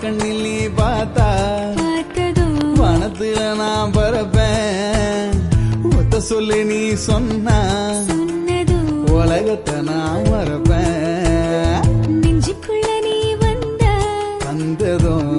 கண்ணில் நீ பார்த்தா வனத்துல நான் பறப்பேன் ஒத்த சொல்லி நீ சொன்னா உலகத்தை நான் மறப்பேன் நெஞ்சுக்குள்ள நீ வந்ததும்